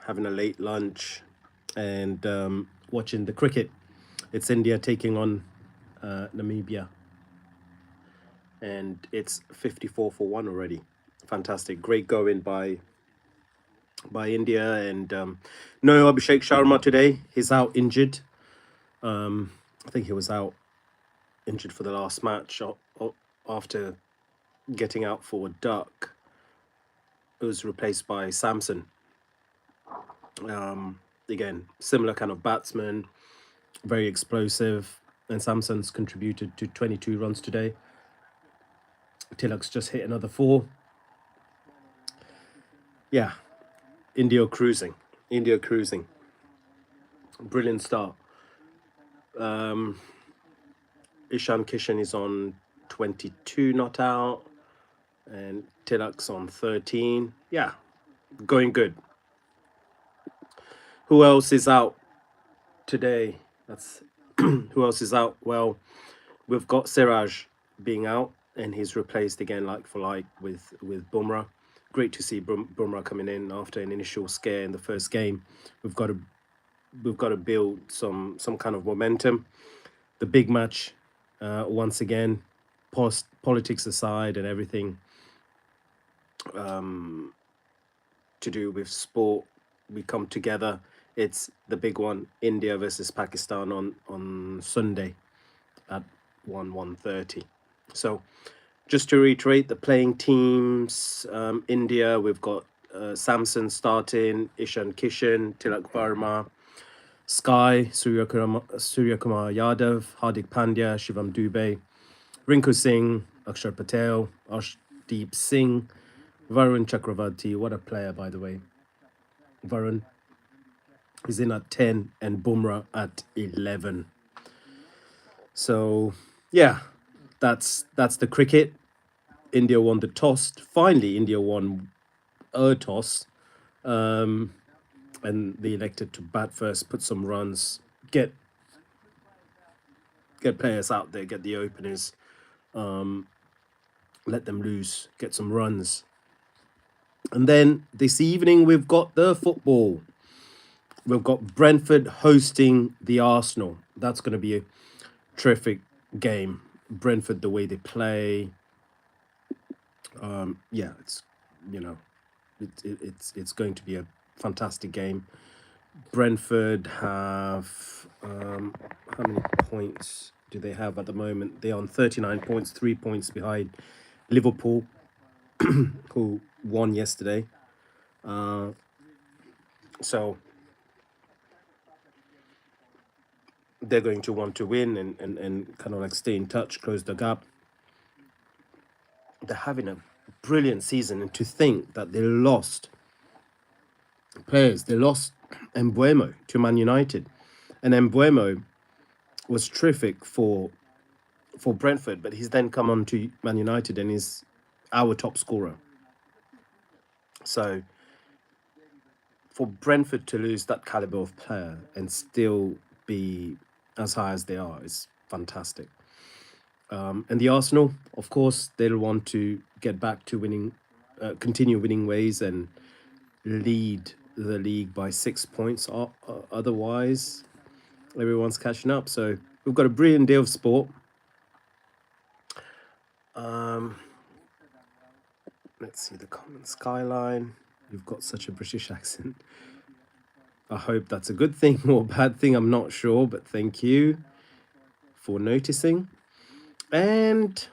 having a late lunch, and watching the cricket. It's India taking on Namibia, and it's 54 for one already. Fantastic, great going by India, and no Abhishek Sharma today. He's out injured. I think he was out injured for the last match after getting out for a duck. It was replaced by Samson. Again, similar kind of batsman, very explosive, and Samson's contributed to 22 runs today. Tilak's just hit another 4. Yeah, India cruising. Brilliant start. Ishan Kishan is on 22 not out, and Tilak's on 13. Yeah, going good. Who else is out today? That's who else is out? Well, we've got Siraj being out, and he's replaced again like for like with Bumrah. Great to see Bumrah coming in after an initial scare in the first game. We've got to build some kind of momentum. The big match, once again, politics aside and everything to do with sport, we come together. It's the big one, India versus Pakistan on Sunday at 1:30. So just to reiterate the playing teams, India, we've got Samson starting, Ishan Kishan, Tilak Verma, Sky, Suryakumar Yadav, Hardik Pandya, Shivam Dubey, Rinku Singh, Akshar Patel, Arshdeep Singh, Varun Chakravarti. What a player, by the way. Varun is in at 10 and Bumrah at 11. So, yeah, that's the cricket. India won the toss. Finally, India won a toss. And they elected to bat first, put some runs, get players out there, get the openers, let them loose, get some runs. And then this evening, we've got the football. We've got Brentford hosting the Arsenal. That's going to be a terrific game. Brentford, the way they play, yeah, it's it's going to be a fantastic game. Brentford have how many points do they have at the moment? They're on 39 points, 3 points behind Liverpool, who won yesterday. So they're going to want to win and kind of like stay in touch, close the gap. They're having a brilliant season, and to think that they lost players, they lost Embuemo to Man United, and Embuemo was terrific for Brentford, but he's then come on to Man United and is our top scorer. So for Brentford to lose that caliber of player and still be as high as they are is fantastic. And the Arsenal, of course, they'll want to get back to winning, continue winning ways and lead the league by 6 points. Otherwise, everyone's catching up. So we've got a brilliant day of sport. Let's see the common skyline. You've got such a British accent. I hope that's a good thing or a bad thing. I'm not sure, but thank you for noticing. And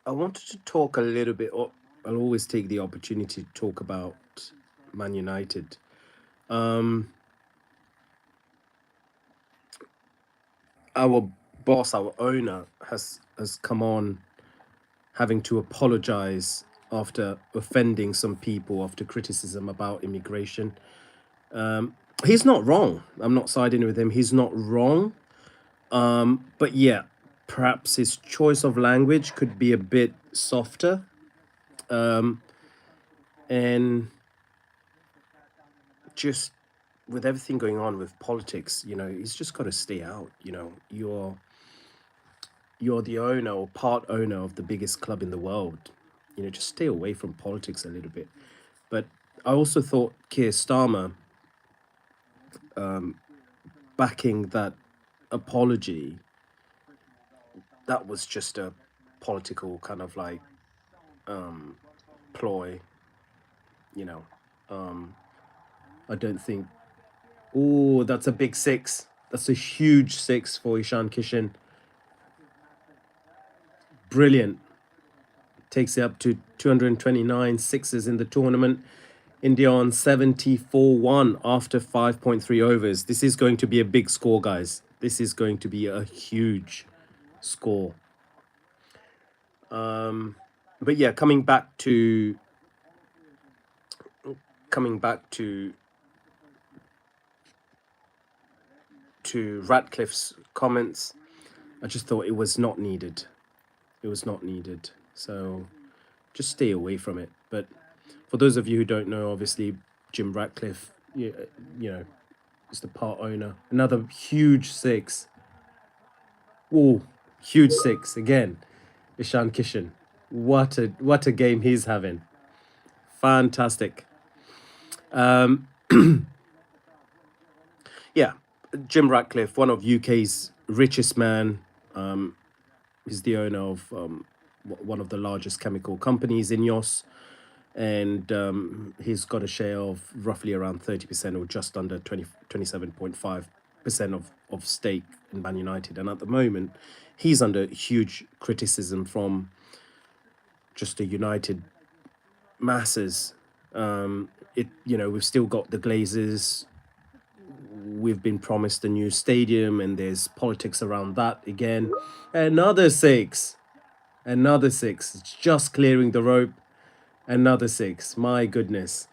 I wanted to talk a little bit. I'll always take the opportunity to talk about Man United. Our boss, our owner, has come on having to apologize after offending some people after criticism about immigration. He's not wrong. I'm not siding with him. He's not wrong. But yeah, perhaps his choice of language could be a bit softer. And just with everything going on with politics, he's just got to stay out. You're the owner or part owner of the biggest club in the world. Just stay away from politics a little bit. But I also thought Keir Starmer backing that apology, that was just a political kind of like ploy, you know. I don't think. Oh, that's a big six. That's a huge six for Ishan Kishan. Brilliant. Takes it up to 229 sixes in the tournament. India on 74-1 after 5.3 overs. This is going to be a big score, guys. This is going to be a huge score. But yeah, coming back to Ratcliffe's comments, I just thought it was not needed. It was not needed. So just stay away from it. But for those of you who don't know, obviously Jim Ratcliffe, you know, is the part owner. Another huge six. Oh, huge six again. Ishan Kishan. What a game he's having. Fantastic. Yeah, Jim Ratcliffe, one of UK's richest man. He's the owner of one of the largest chemical companies in IOS, and he's got a share of roughly around 30% or just under 27.5% of stake in Man United. And at the moment, he's under huge criticism from just the United masses. We've still got the Glazers. We've been promised a new stadium, and there's politics around that again. Another six. It's just clearing the rope. Another six. My goodness.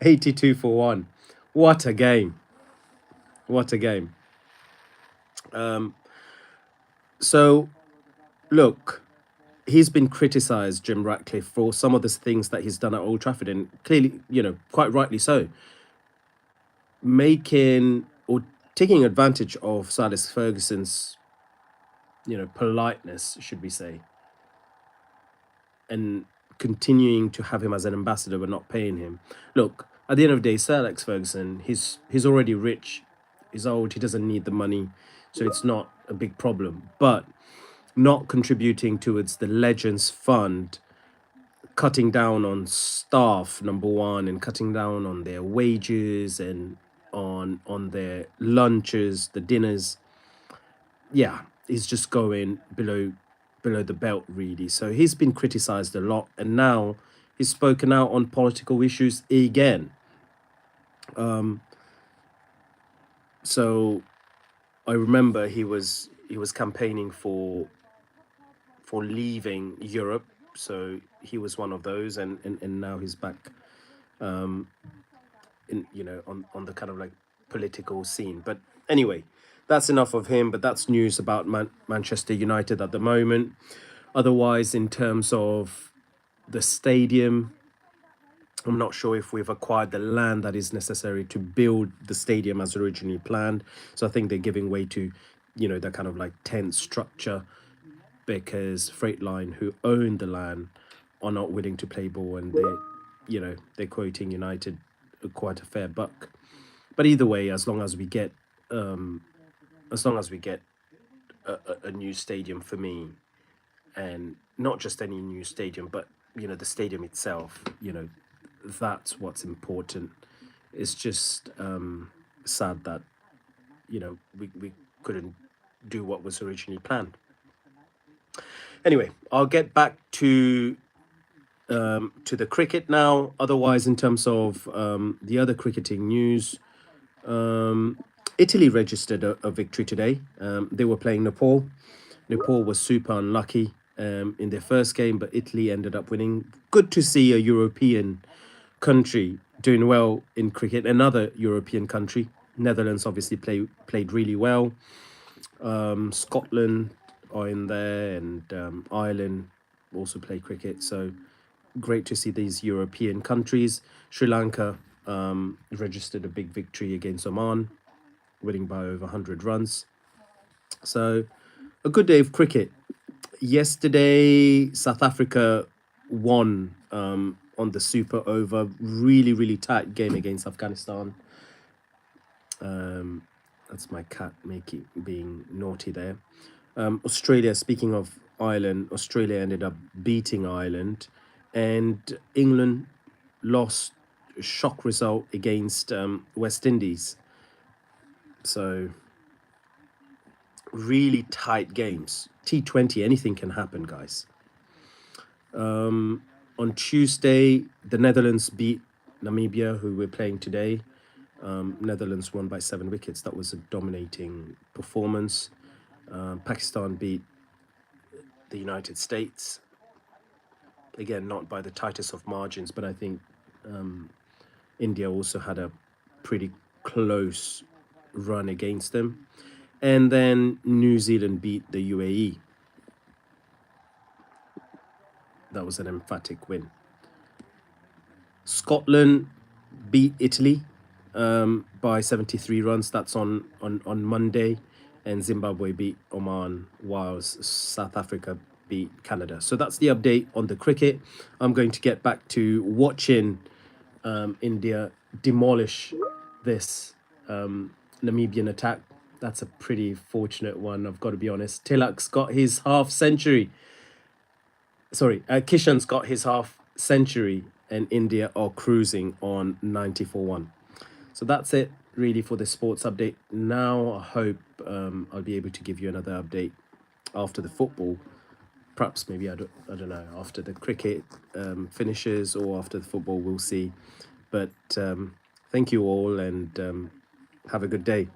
82 for 1. What a game. So, look, he's been criticised, Jim Ratcliffe, for some of the things that he's done at Old Trafford, and clearly, quite rightly so. Making or taking advantage of Sir Alex Ferguson's, politeness, should we say, and continuing to have him as an ambassador but not paying him. Look, at the end of the day, Sir Alex Ferguson, he's already rich, he's old, he doesn't need the money, so it's not a big problem. But not contributing towards the Legends Fund, cutting down on staff, number one, and cutting down on their wages and on their lunches, the dinners. Yeah, he's just going below the belt, really. So he's been criticized a lot, and now he's spoken out on political issues again. So I remember he was campaigning for leaving Europe. So he was one of those, and now he's back on the kind of like political scene. But anyway, that's enough of him. But that's news about Manchester United at the moment. Otherwise, in terms of the stadium, I'm not sure if we've acquired the land that is necessary to build the stadium as originally planned. So I think they're giving way to, the kind of like tent structure, because Freightline, who own the land, are not willing to play ball, and they're quoting United quite a fair buck. But either way, as long as we get a new stadium, for me, and not just any new stadium, but the stadium itself, that's what's important. It's just sad that we couldn't do what was originally planned. Anyway, I'll get back to the cricket now. Otherwise, in terms of the other cricketing news, Italy registered a victory today. They were playing Nepal. Nepal was super unlucky in their first game, but Italy ended up winning. Good to see a European country doing well in cricket. Another European country. Netherlands obviously played really well. Scotland are in there, and Ireland also play cricket. So great to see these European countries. Sri Lanka registered a big victory against Oman, winning by over 100 runs. So a good day of cricket. Yesterday, South Africa won on on the super over. Really, really tight game against Afghanistan. That's my cat being naughty there. Australia, speaking of Ireland, Australia ended up beating Ireland, and England lost a shock result against West Indies. So really tight games. T20, anything can happen, guys. On Tuesday, the Netherlands beat Namibia, who we're playing today. Netherlands won by 7 wickets. That was a dominating performance. Pakistan beat the United States. Again, not by the tightest of margins, but I think India also had a pretty close run against them. And then New Zealand beat the UAE. That was an emphatic win. Scotland beat Italy by 73 runs. That's on Monday. And Zimbabwe beat Oman, whilst South Africa beat Canada. So that's the update on the cricket. I'm going to get back to watching India demolish this Namibian attack. That's a pretty fortunate one, I've got to be honest. Tilak's got his half century. Sorry, Kishan's got his half century, and India are cruising on 90-1. So that's it really for the sports update. Now I hope I'll be able to give you another update after the football. Perhaps maybe I don't know, after the cricket finishes or after the football, we'll see. But thank you all, and have a good day.